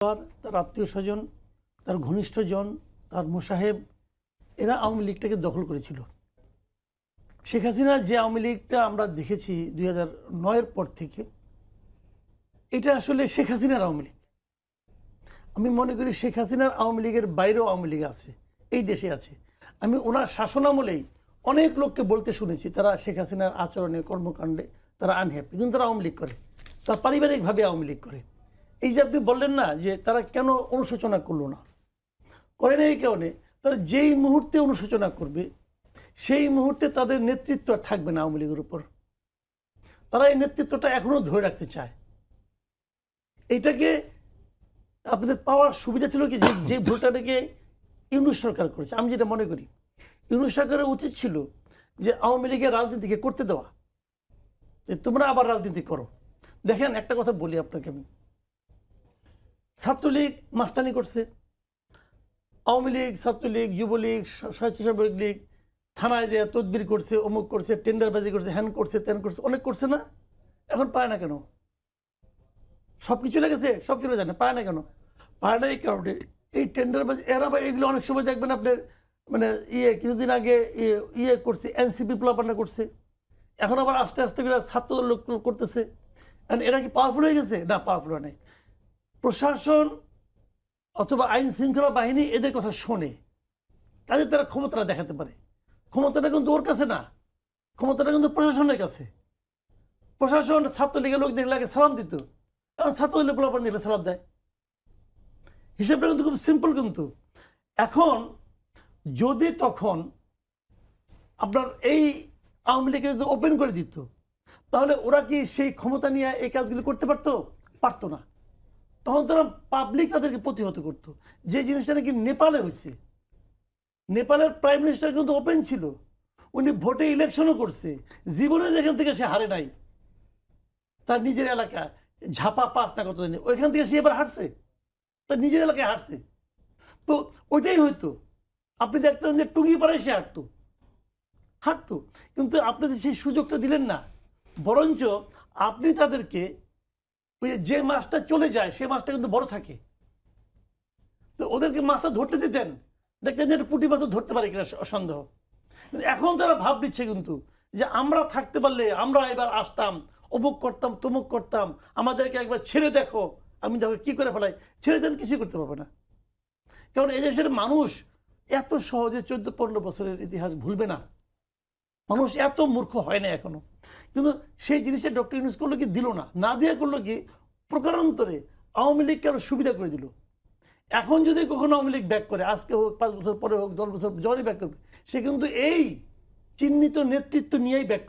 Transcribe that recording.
তার আত্মীয় স্বজন, তার ঘনিষ্ঠজন, তার মোসাহেব এরা আওয়ামী লীগটাকে দখল করেছিল। শেখ হাসিনা যে আওয়ামী লীগটা আমরা দেখেছি 2009-এর পর থেকে, এটা আসলে শেখ হাসিনার আওয়ামী লীগ। আমি মনে করি শেখ হাসিনার আওয়ামী লীগের বাইরেও আওয়ামী লীগ আছে, এই দেশে আছে। আমি ওনার শাসনামলেই অনেক লোককে বলতে শুনেছি তারা শেখ হাসিনার আচরণে, কর্মকাণ্ডে তারা আনহ্যাপি, কিন্তু তারা আওয়ামী লীগ করে, তারা পারিবারিকভাবে আওয়ামী লীগ করে। এই যে আপনি বললেন না যে তারা কেন অনুশোচনা করলো না, করে না এই কারণে তারা যেই মুহূর্তে অনুশোচনা করবে সেই মুহূর্তে তাদের নেতৃত্ব আর থাকবে না আওয়ামী লীগের উপর। তারা এই নেতৃত্বটা এখনও ধরে রাখতে চায়। এইটাকে আপনাদের পাওয়ার সুবিধা ছিল কি, যে ভোটটাকে ইউনূস সরকার করেছে। আমি যেটা মনে করি ইউনূস সরকারের উচিত ছিল যে আওয়ামী লীগের রাজনীতিকে করতে দেওয়া, যে তোমরা আবার রাজনীতি করো। দেখেন একটা কথা বলি আপনাকে, আমি ছাত্রলীগ মাস্তানি করছে, আওয়ামী লীগ, ছাত্রলীগ, যুবলীগ, স্বেচ্ছাসেবক লীগ থানায় যে তদবির করছে, অমুক করছে, টেন্ডারবাজি করছে, হ্যান করছে, ত্যান করছে, অনেক করছে না? এখন পায় না কেন? সব কিছু লেগেছে, সব কিছু জানে, পায় না কেন? পায় না এই কারণে এই টেন্ডারবাজি এরা বা এগুলো অনেক সময় দেখবেন আপনার মানে কিছুদিন আগে করছে এনসিপি প্লাপান্না করছে, এখন আবার আস্তে আস্তে করে ছাত্র লোক করতেছে। এরা কি পাওয়ারফুল হয়ে গেছে? না, পাওয়ারফুল হয় নাই। প্রশাসন অথবা আইন শৃঙ্খলা বাহিনী এদের কথা শোনে, কাজে তারা ক্ষমতাটা দেখাতে পারে। ক্ষমতাটা কিন্তু ওর কাছে না, ক্ষমতাটা কিন্তু প্রশাসনের কাছে। প্রশাসন ছাত্রলীগের লোক দেখলে আগে সালাম দিত, এখন ছাত্রলীগ প্লাপান দেখলে সালাম দেয়। হিসাবটা কিন্তু খুব সিম্পল। কিন্তু এখন যদি তখন আপনার এই আওয়ামী লীগকে যদি ওপেন করে দিত, তাহলে ওরা কি সেই ক্ষমতা নিয়ে এই কাজগুলি করতে পারতো? পারতো না। তখন তারা পাবলিক তাদেরকে প্রতিহত করত। যে জিনিসটা নাকি নেপালে হয়েছে, নেপালের প্রাইম মিনিস্টার কিন্তু ওপেন ছিল, উনি ভোটে ইলেকশনও করছে, জীবনে যেখান থেকে সে হারে নাই, তার নিজের এলাকা ঝাপা পাস না কত জানি, ওইখান থেকে সে এবার হারছে, তার নিজের এলাকায় হারছে। তো ওইটাই হইতো, আপনি দেখতেন যে টুঙ্গি পাড়ায় সে হাঁটতো। কিন্তু আপনি সেই সুযোগটা দিলেন না, বরঞ্চ আপনি তাদেরকে ওই যে মাছটা চলে যায় সে মাছটা কিন্তু বড় থাকে, তো ওদেরকে মাছটা ধরতে দিতেন, দেখতেন যে পুঁটি মাছও ধরতে পারে কিনা সন্দেহ। এখন তারা ভাব দিচ্ছে কিন্তু যে আমরা থাকতে পারলে আমরা এবার আসতাম, অমুক করতাম, তমুক করতাম, আমাদেরকে একবার ছেড়ে দেখো। আমি দেখো কি করে ফেলাই, ছেড়ে দেন, কিছুই করতে পারবে না। কারণ এই দেশের মানুষ এত সহজে 14-15 বছরের ইতিহাস ভুলবে না। মানুষ এত মূর্খ হয় না এখনো। কিন্তু সেই জিনিসটা ডক্টর ইউনূস করলো কি, দিল না, না দিয়ে করলো কি, প্রকারান্তরে আওয়ামী লীগকে আরো সুবিধা করে দিল। এখন যদি কখনো আওয়ামী লীগ ব্যাক করে, আজকে হোক, 5 বছর পরে হোক, 10 বছর জনই ব্যাক করবে, সে কিন্তু এই চিহ্নিত নেতৃত্ব নিয়েই ব্যাক করবে।